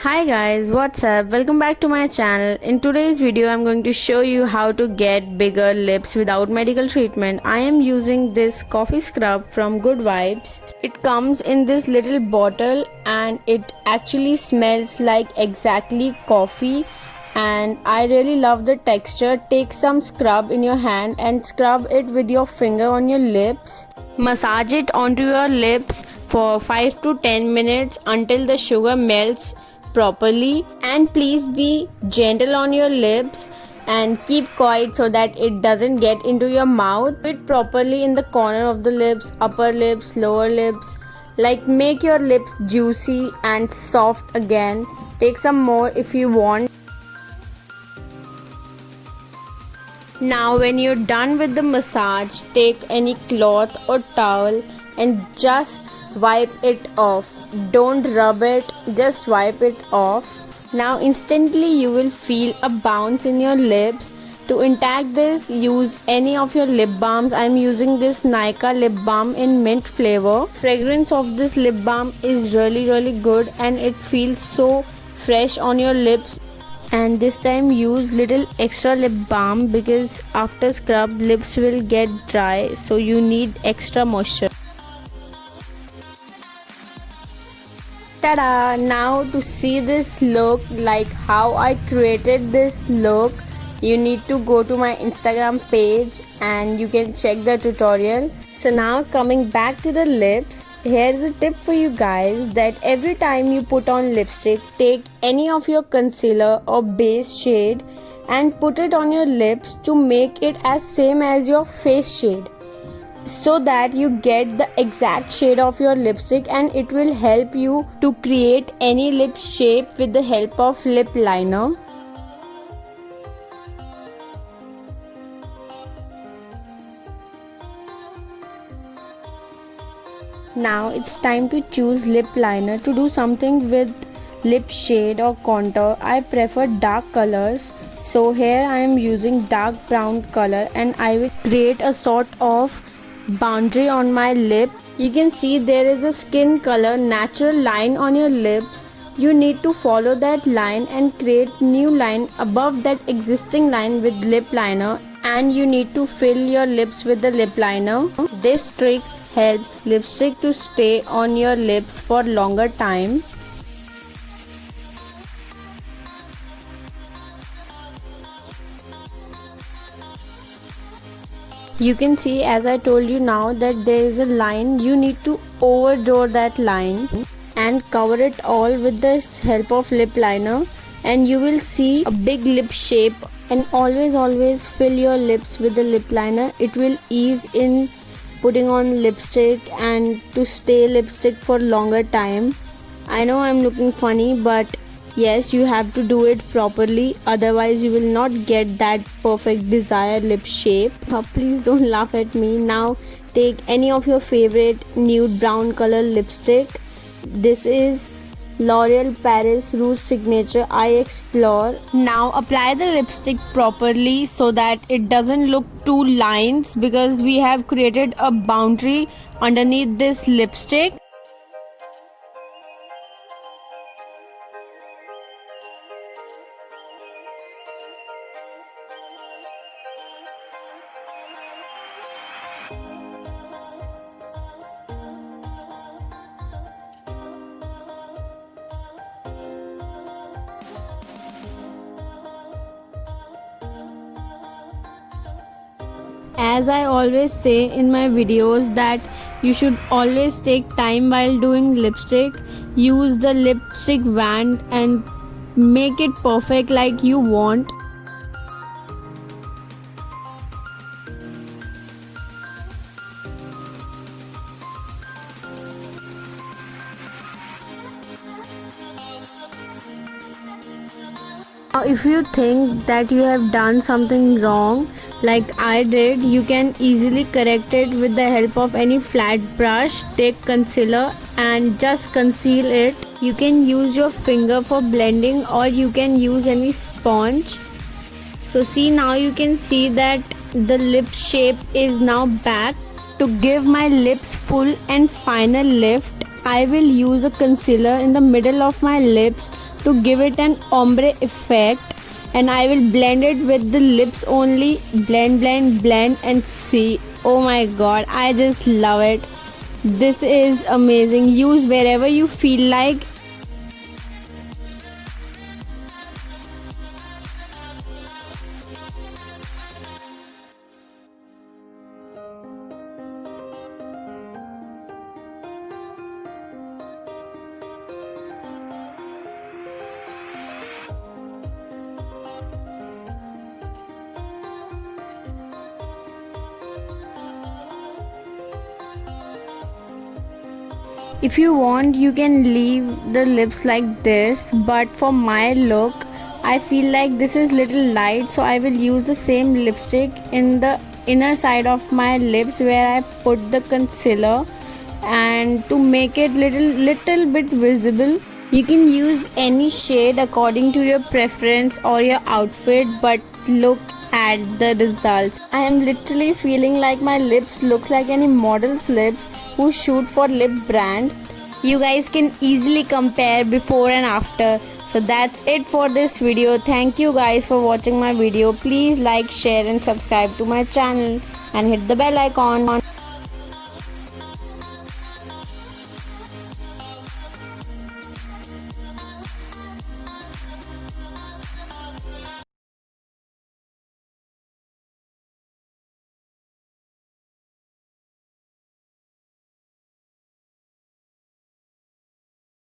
Hi guys, what's up? Welcome back to my channel. In today's video, I'm going to show you how to get bigger lips without medical treatment. I am using this coffee scrub from Good Vibes. It comes in this little bottle and it actually smells like exactly coffee, and I really love the texture. Take some scrub in your hand and scrub it with your finger on your lips. Massage it onto your lips for 5 to 10 minutes until the sugar melts properly, and please be gentle on your lips and keep quiet so that it doesn't get into your mouth. Do it properly in the corner of the lips, upper lips, lower lips, like make your lips juicy and soft again. Take some more if you want. Now when you're done with the massage, take any cloth or towel and just wipe it off. Don't rub it, just wipe it off. Now instantly you will feel a bounce in your lips. To interact this, use any of your lip balms. I'm using this Nykaa lip balm in mint flavor. Fragrance of this lip balm is really good and it feels so fresh on your lips. And this time use little extra lip balm because after scrub lips will get dry, so you need extra moisture. Ta-da! Now to see this look, like how I created this look, you need to go to my Instagram page and you can check the tutorial. So now coming back to the lips, here's a tip for you guys that every time you put on lipstick, take any of your concealer or base shade and put it on your lips to make it as same as your face shade, so that you get the exact shade of your lipstick, and it will help you to create any lip shape with the help of lip liner. Now it's time to choose lip liner. To do something with lip shade or contour, I prefer dark colors. So here I am using dark brown color and I will create a sort of boundary on my lip. You can see there is a skin color natural line on your lips. You need to follow that line and create new line above that existing line with lip liner, and you need to fill your lips with the lip liner. This trick helps lipstick to stay on your lips for longer time. You can see, as I told you now, that there is a line. You need to overdraw that line and cover it all with the help of lip liner, and you will see a big lip shape. And always fill your lips with the lip liner. It will ease in putting on lipstick and to stay lipstick for longer time. I know I'm looking funny, but yes, you have to do it properly, otherwise you will not get that perfect desired lip shape. Please don't laugh at me. Now take any of your favorite nude brown color lipstick. This is L'Oreal Paris Rouge Signature I Explore. Now apply the lipstick properly so that it doesn't look two lines, because we have created a boundary underneath this lipstick. As I always say in my videos that you should always take time while doing lipstick. Use the lipstick wand and make it perfect like you want. Now if you think that you have done something wrong like I did, you can easily correct it with the help of any flat brush. Take concealer and just conceal it. You can use your finger for blending or you can use any sponge. So see, now you can see that the lip shape is now back. To give my lips full and final lift, I will use a concealer in the middle of my lips to give it an ombre effect, and I will blend it with the lips only. Blend and see. Oh my god, I just love it. This is amazing. Use wherever you feel like. If you want, you can leave the lips like this, but for my look, I feel like this is little light, so I will use the same lipstick in the inner side of my lips where I put the concealer, and to make it little bit visible. You can use any shade according to your preference or your outfit, but look at the results. I am literally feeling like my lips look like any model's lips who shoot for lip brand. You guys can easily compare before and after. So that's it for this video. Thank you guys for watching my video. Please like, share and subscribe to my channel and hit the bell icon.